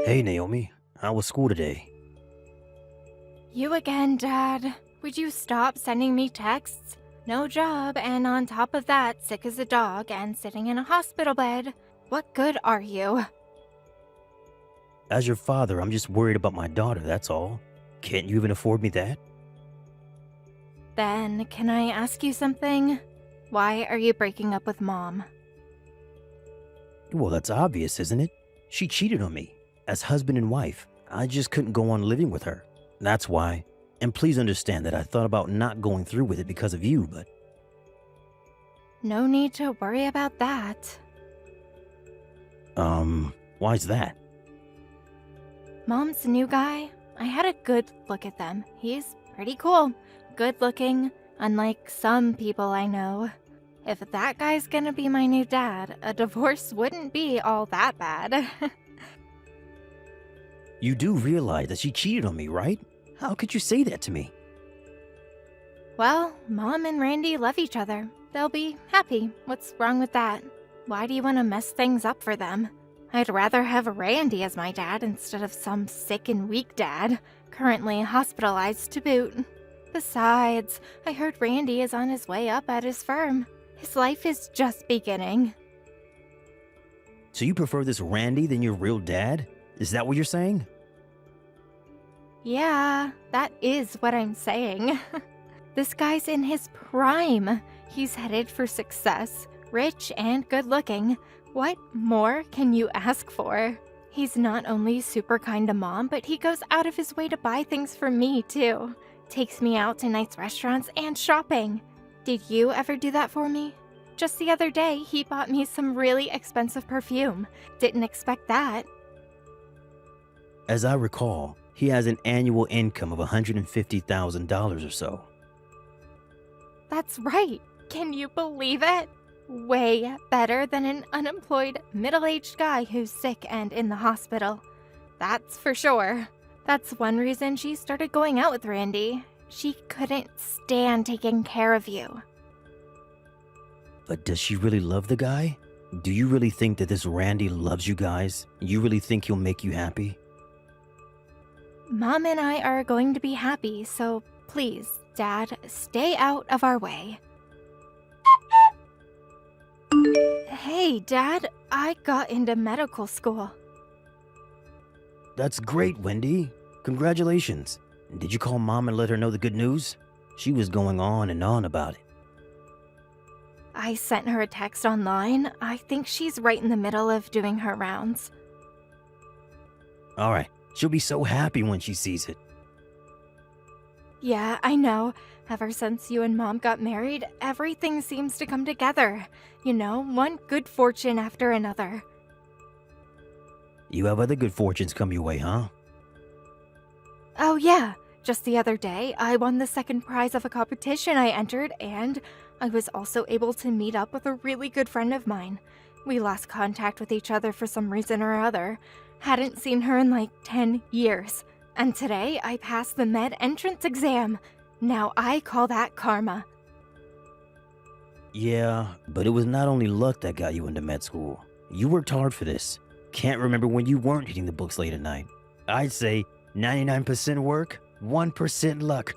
Hey, Naomi. How was school today? You again, Dad. Would you stop sending me texts? No job, and on top of that, sick as a dog and sitting in a hospital bed. What good are you? As your father, I'm just worried about my daughter, that's all. Can't you even afford me that? Then, can I ask you something? Why are you breaking up with Mom? Well, that's obvious, isn't it? She cheated on me. As husband and wife, I just couldn't go on living with her. That's why. And please understand that I thought about not going through with it because of you, but... No need to worry about that. Why's that? Mom's new guy, I had a good look at them. He's pretty cool. Good looking, unlike some people I know. If that guy's gonna be my new dad, a divorce wouldn't be all that bad. You do realize that she cheated on me, right? How could you say that to me? Well, Mom and Randy love each other. They'll be happy. What's wrong with that? Why do you want to mess things up for them? I'd rather have Randy as my dad instead of some sick and weak dad, currently hospitalized to boot. Besides, I heard Randy is on his way up at his firm. His life is just beginning. So you prefer this Randy than your real dad? Is that what you're saying? Yeah, that is what I'm saying. This guy's in his prime. He's headed for success, rich and good looking. What more can you ask for? He's not only super kind to Mom, but he goes out of his way to buy things for me too. Takes me out to nice restaurants and shopping. Did you ever do that for me? Just the other day, he bought me some really expensive perfume. Didn't expect that. As I recall, he has an annual income of $150,000 or so. That's right. Can you believe it? Way better than an unemployed, middle-aged guy who's sick and in the hospital. That's for sure. That's one reason she started going out with Randy. She couldn't stand taking care of you. But does she really love the guy? Do you really think that this Randy loves you guys? You really think he'll make you happy? Mom and I are going to be happy, so please, Dad, stay out of our way. Hey, Dad, I got into medical school. That's great, Wendy. Congratulations. Did you call Mom and let her know the good news? She was going on and on about it. I sent her a text online. I think she's right in the middle of doing her rounds. All right. She'll be so happy when she sees it. Yeah, I know. Ever since you and Mom got married, everything seems to come together. You know, one good fortune after another. You have other good fortunes come your way, huh? Oh yeah, just the other day, I won the second prize of a competition I entered, and I was also able to meet up with a really good friend of mine. We lost contact with each other for some reason or other. Hadn't seen her in like 10 years. And today, I passed the med entrance exam. Now I call that karma. Yeah, but it was not only luck that got you into med school. You worked hard for this. Can't remember when you weren't hitting the books late at night. I'd say 99% work, 1% luck.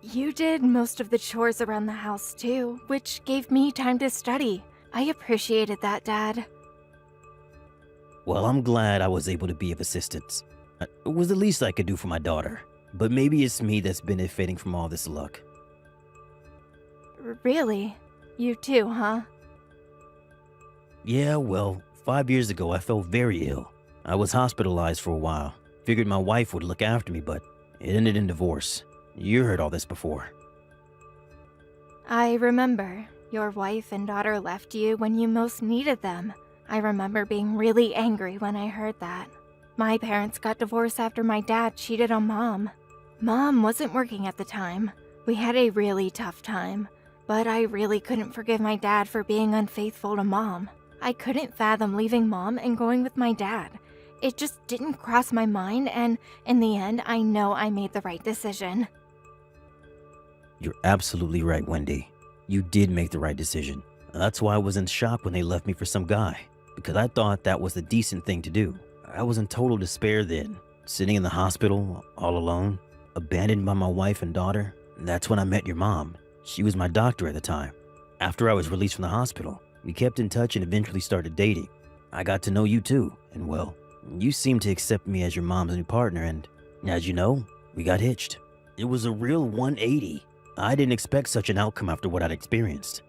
You did most of the chores around the house too, which gave me time to study. I appreciated that, Dad. Well, I'm glad I was able to be of assistance. It was the least I could do for my daughter. But maybe it's me that's benefiting from all this luck. Really? You too, huh? Yeah, well, 5 years ago I fell very ill. I was hospitalized for a while. Figured my wife would look after me, but it ended in divorce. You heard all this before. I remember. Your wife and daughter left you when you most needed them. I remember being really angry when I heard that. My parents got divorced after my dad cheated on Mom. Mom wasn't working at the time. We had a really tough time. But I really couldn't forgive my dad for being unfaithful to Mom. I couldn't fathom leaving Mom and going with my dad. It just didn't cross my mind, and in the end, I know I made the right decision. You're absolutely right, Wendy. You did make the right decision. That's why I was in shock when they left me for some guy. because I thought that was the decent thing to do. I was in total despair then, sitting in the hospital all alone, abandoned by my wife and daughter. And that's when I met your mom. She was my doctor at the time. After I was released from the hospital, we kept in touch and eventually started dating. I got to know you too, and well, you seemed to accept me as your mom's new partner, and as you know, we got hitched. It was a real 180. I didn't expect such an outcome after what I'd experienced.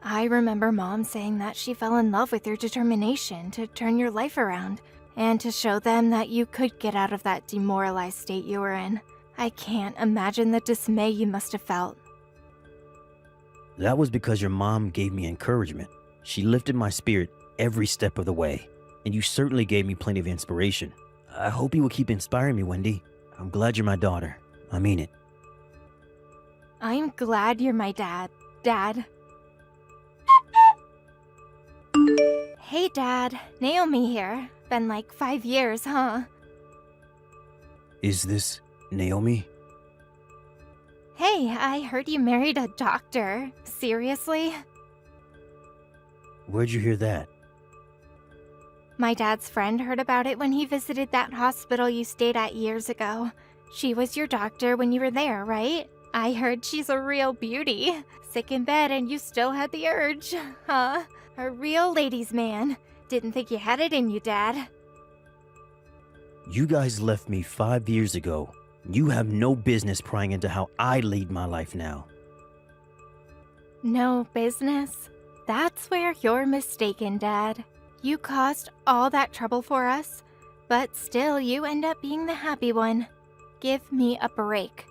I remember Mom saying that she fell in love with your determination to turn your life around and to show them that you could get out of that demoralized state you were in. I can't imagine the dismay you must have felt. That was because your mom gave me encouragement. She lifted my spirit every step of the way, and you certainly gave me plenty of inspiration. I hope you will keep inspiring me, Wendy. I'm glad you're my daughter. I mean it. I'm glad you're my dad. Dad. Hey, Dad. Naomi here. Been like 5 years, huh? Is this Naomi? Hey, I heard you married a doctor. Seriously? Where'd you hear that? My dad's friend heard about it when he visited that hospital you stayed at years ago. She was your doctor when you were there, right? I heard she's a real beauty. Sick in bed and you still had the urge, huh? A real ladies' man. Didn't think you had it in you, Dad. You guys left me 5 years ago. You have no business prying into how I lead my life now. No business? That's where you're mistaken, Dad. You caused all that trouble for us, but still you end up being the happy one. Give me a break.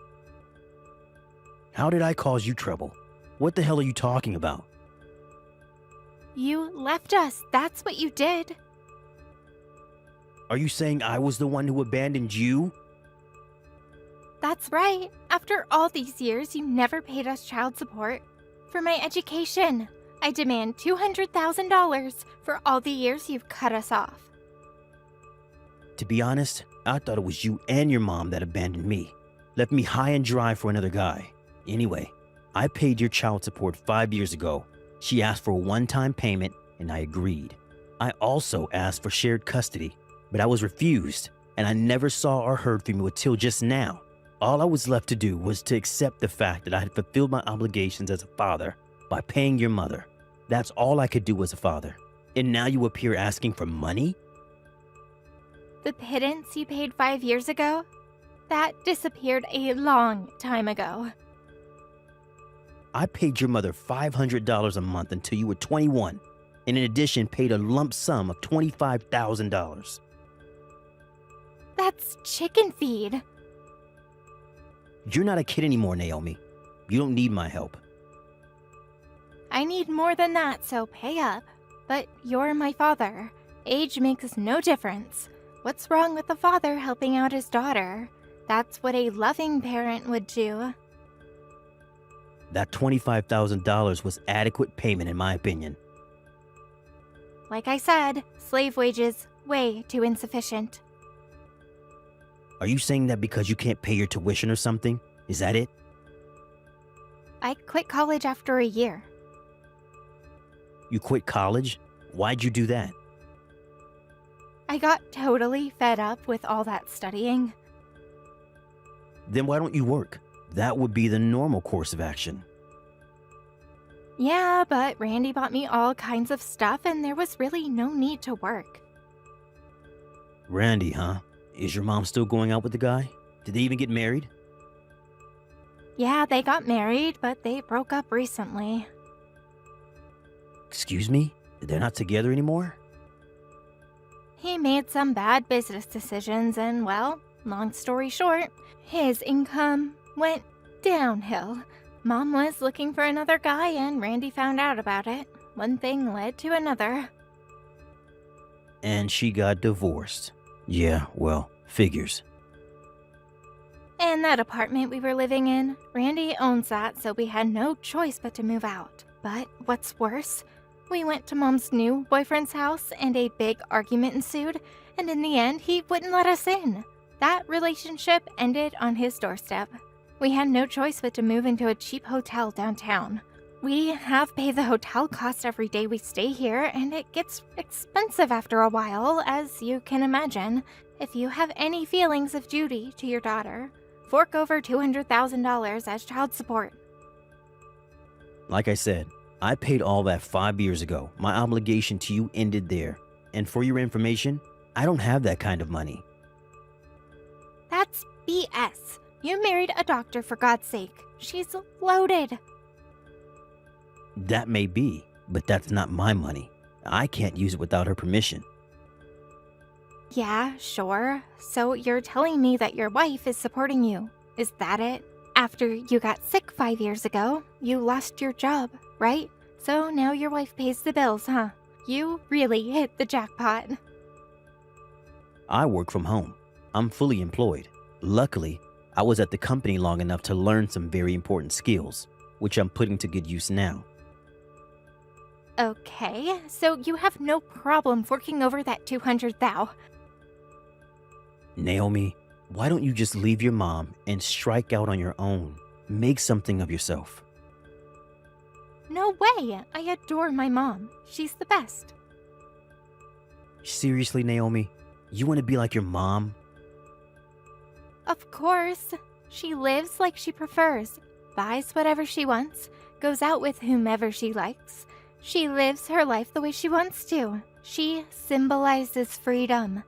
How did I cause you trouble? What the hell are you talking about? You left us, that's what you did. Are you saying I was the one who abandoned you? That's right. After all these years, you never paid us child support. For my education, I demand $200,000 for all the years you've cut us off. To be honest, I thought it was you and your mom that abandoned me. Left me high and dry for another guy. Anyway, I paid your child support 5 years ago. She asked for a one-time payment, and I agreed. I also asked for shared custody, but I was refused, and I never saw or heard from you until just now. All I was left to do was to accept the fact that I had fulfilled my obligations as a father by paying your mother. That's all I could do as a father. And now you appear asking for money? The pittance you paid 5 years ago? That disappeared a long time ago. I paid your mother $500 a month until you were 21, and in addition paid a lump sum of $25,000. That's chicken feed. You're not a kid anymore, Naomi. You don't need my help. I need more than that, so pay up. But you're my father. Age makes no difference. What's wrong with a father helping out his daughter? That's what a loving parent would do. That $25,000 was adequate payment in my opinion. Like I said, slave wages, way too insufficient. Are you saying that because you can't pay your tuition or something? Is that it? I quit college after a year. You quit college? Why'd you do that? I got totally fed up with all that studying. Then why don't you work? That would be the normal course of action. Yeah, but Randy bought me all kinds of stuff and there was really no need to work. Randy, huh? Is your mom still going out with the guy? Did they even get married? Yeah, they got married, but they broke up recently. Excuse me? They're not together anymore? He made some bad business decisions and, well, long story short, his income went downhill. Mom was looking for another guy and Randy found out about it. One thing led to another. And she got divorced. Yeah, well, figures. And that apartment we were living in, Randy owns that, so we had no choice but to move out. But what's worse, we went to Mom's new boyfriend's house and a big argument ensued, and in the end, he wouldn't let us in. That relationship ended on his doorstep. We had no choice but to move into a cheap hotel downtown. We have paid the hotel cost every day we stay here, and it gets expensive after a while, as you can imagine. If you have any feelings of duty to your daughter, fork over $200,000 as child support. Like I said, I paid all that 5 years ago. My obligation to you ended there. And for your information, I don't have that kind of money. That's BS. You married a doctor, for God's sake. She's loaded. That may be, but that's not my money. I can't use it without her permission. Yeah, sure. So you're telling me that your wife is supporting you. Is that it? After you got sick 5 years ago, you lost your job, right? So now your wife pays the bills, huh? You really hit the jackpot. I work from home. I'm fully employed. Luckily, I was at the company long enough to learn some very important skills, which I'm putting to good use now. Okay, so you have no problem forking over that 200 thou. Naomi, why don't you just leave your mom and strike out on your own? Make something of yourself. No way! I adore my mom. She's the best. Seriously, Naomi? You want to be like your mom? Of course. She lives like she prefers, buys whatever she wants, goes out with whomever she likes. She lives her life the way she wants to. She symbolizes freedom.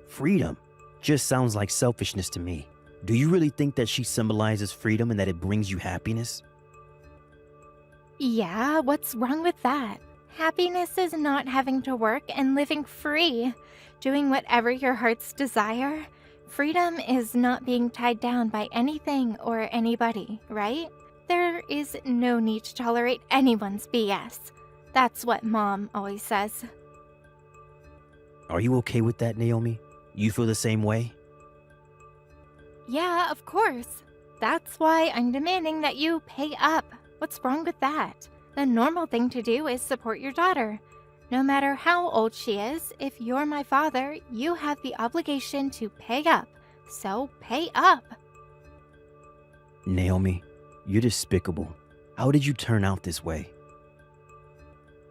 Freedom just sounds like selfishness to me. Do you really think that she symbolizes freedom and that it brings you happiness? Yeah, what's wrong with that? Happiness is not having to work and living free, doing whatever your heart's desire. Freedom is not being tied down by anything or anybody, right? There is no need to tolerate anyone's BS. That's what Mom always says. Are you okay with that, Naomi? You feel the same way? Yeah, of course. That's why I'm demanding that you pay up. What's wrong with that? The normal thing to do is support your daughter. No matter how old she is, if you're my father, you have the obligation to pay up. So pay up. Naomi, you're despicable. How did you turn out this way?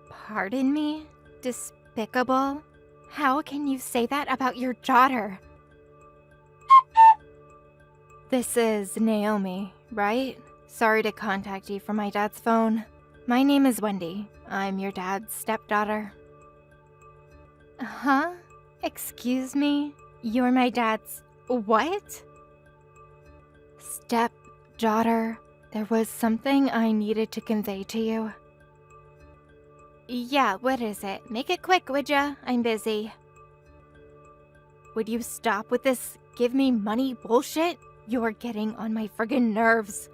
Pardon me? Despicable? How can you say that about your daughter? This is Naomi, right? Sorry to contact you from my dad's phone. My name is Wendy. I'm your dad's stepdaughter. Huh? Excuse me? You're my dad's what? Stepdaughter. There was something I needed to convey to you. Yeah, what is it? Make it quick, would ya? I'm busy. Would you stop with this give me money bullshit? You're getting on my friggin' nerves.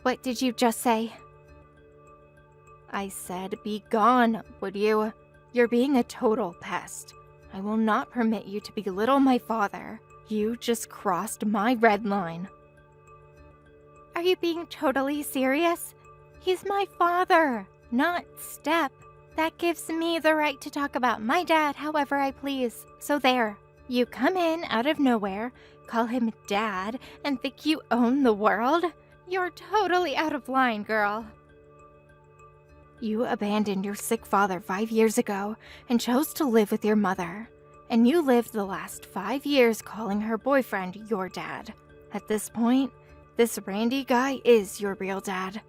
What did you just say? I said be gone, would you? You're being a total pest. I will not permit you to belittle my father. You just crossed my red line. Are you being totally serious? He's my father, not Step. That gives me the right to talk about my dad however I please. So there, you come in out of nowhere, call him Dad, and think you own the world? You're totally out of line, girl. You abandoned your sick father 5 years ago and chose to live with your mother. And you lived the last 5 years calling her boyfriend your dad. At this point, this Randy guy is your real dad.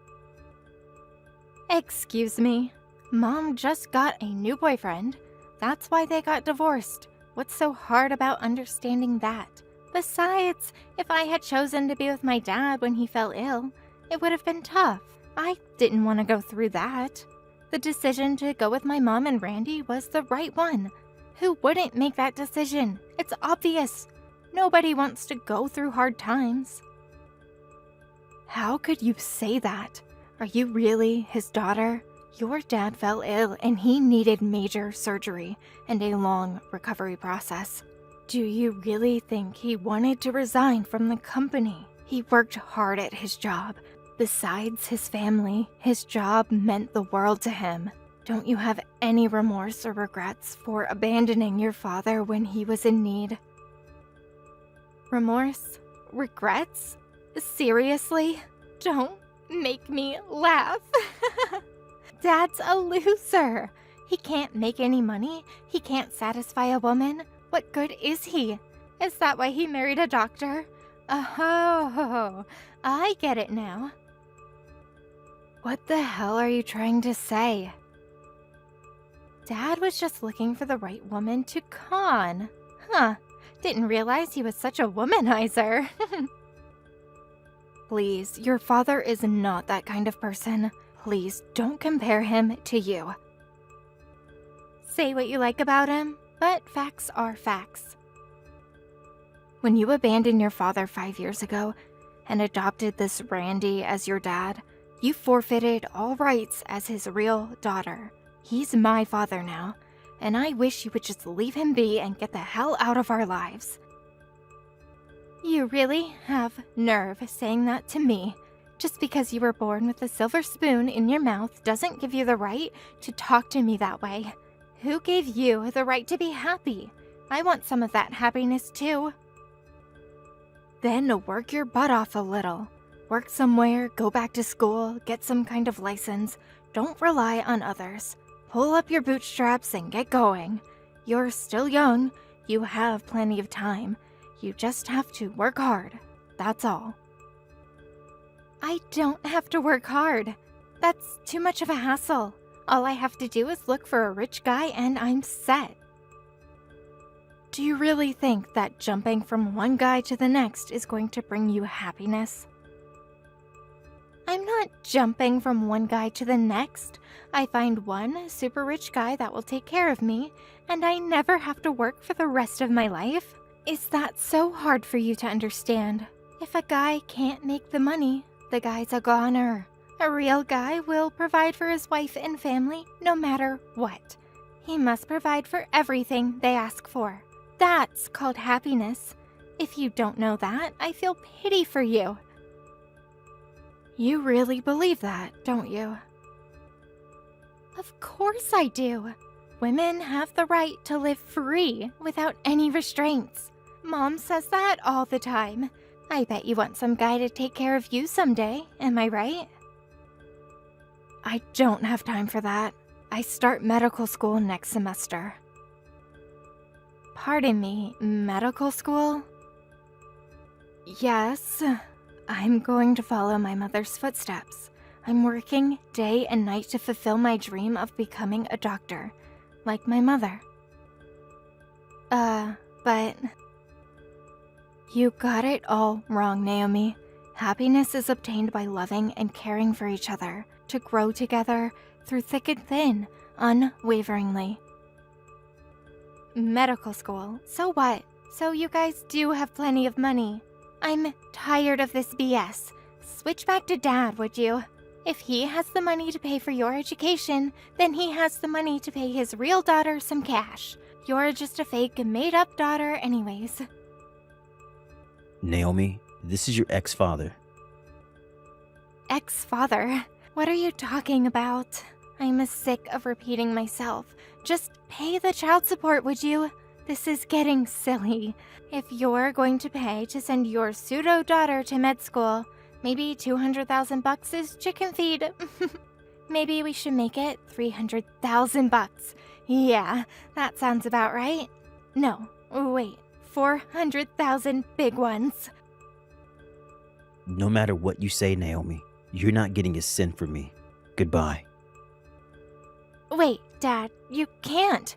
Excuse me. Mom just got a new boyfriend. That's why they got divorced. What's so hard about understanding that? Besides, if I had chosen to be with my dad when he fell ill, it would have been tough. I didn't want to go through that. The decision to go with my mom and Randy was the right one. Who wouldn't make that decision? It's obvious. Nobody wants to go through hard times. How could you say that? Are you really his daughter? Your dad fell ill and he needed major surgery and a long recovery process. Do you really think he wanted to resign from the company? He worked hard at his job. Besides his family, his job meant the world to him. Don't you have any remorse or regrets for abandoning your father when he was in need? Remorse? Regrets? Seriously? Don't make me laugh. Dad's a loser. He can't make any money. He can't satisfy a woman. What good is he? Is that why he married a doctor? Oh, I get it now. What the hell are you trying to say? Dad was just looking for the right woman to con. Huh, didn't realize he was such a womanizer. Please, your father is not that kind of person. Please don't compare him to you. Say what you like about him, but facts are facts. When you abandoned your father 5 years ago and adopted this Randy as your dad, you forfeited all rights as his real daughter. He's my father now, and I wish you would just leave him be and get the hell out of our lives. You really have nerve saying that to me. Just because you were born with a silver spoon in your mouth doesn't give you the right to talk to me that way. Who gave you the right to be happy? I want some of that happiness too. Then work your butt off a little. Work somewhere, go back to school, get some kind of license. Don't rely on others. Pull up your bootstraps and get going. You're still young. You have plenty of time. You just have to work hard. That's all. I don't have to work hard. That's too much of a hassle. All I have to do is look for a rich guy and I'm set. Do you really think that jumping from one guy to the next is going to bring you happiness? I'm not jumping from one guy to the next. I find one super rich guy that will take care of me, and I never have to work for the rest of my life. Is that so hard for you to understand? If a guy can't make the money, the guy's a goner. A real guy will provide for his wife and family no matter what. He must provide for everything they ask for. That's called happiness. If you don't know that, I feel pity for you. You really believe that, don't you? Of course I do. Women have the right to live free without any restraints. Mom says that all the time. I bet you want some guy to take care of you someday, am I right? I don't have time for that. I start medical school next semester. Pardon me, medical school? Yes, I'm going to follow my mother's footsteps. I'm working day and night to fulfill my dream of becoming a doctor, like my mother. But... You got it all wrong, Naomi. Happiness is obtained by loving and caring for each other, to grow together through thick and thin, unwaveringly. Medical school, so what? So you guys do have plenty of money. I'm tired of this BS. Switch back to Dad, would you? If he has the money to pay for your education, then he has the money to pay his real daughter some cash. You're just a fake, made-up daughter anyways. Naomi, this is your ex-father. Ex-father? What are you talking about? I'm sick of repeating myself. Just pay the child support, would you? This is getting silly. If you're going to pay to send your pseudo-daughter to med school, maybe $200,000 is chicken feed. Maybe we should make it $300,000. Yeah, that sounds about right. No, wait, 400,000 big ones. No matter what you say, Naomi, you're not getting a cent from me. Goodbye. Wait, Dad, you can't.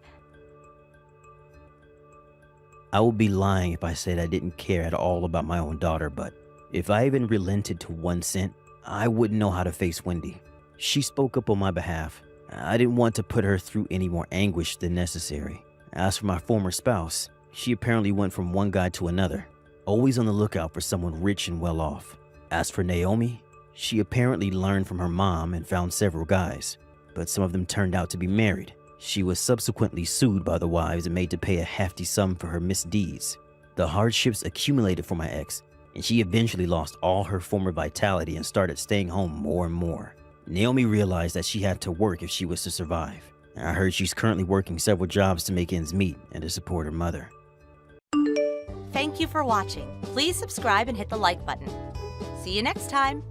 I would be lying if I said I didn't care at all about my own daughter, but if I even relented to 1 cent, I wouldn't know how to face Wendy. She spoke up on my behalf. I didn't want to put her through any more anguish than necessary. As for my former spouse, she apparently went from one guy to another, always on the lookout for someone rich and well off. As for Naomi, she apparently learned from her mom and found several guys, but some of them turned out to be married. She was subsequently sued by the wives and made to pay a hefty sum for her misdeeds. The hardships accumulated for my ex, and she eventually lost all her former vitality and started staying home more and more. Naomi realized that she had to work if she was to survive. I heard she's currently working several jobs to make ends meet and to support her mother. Thank you for watching. Please subscribe and hit the like button. See you next time.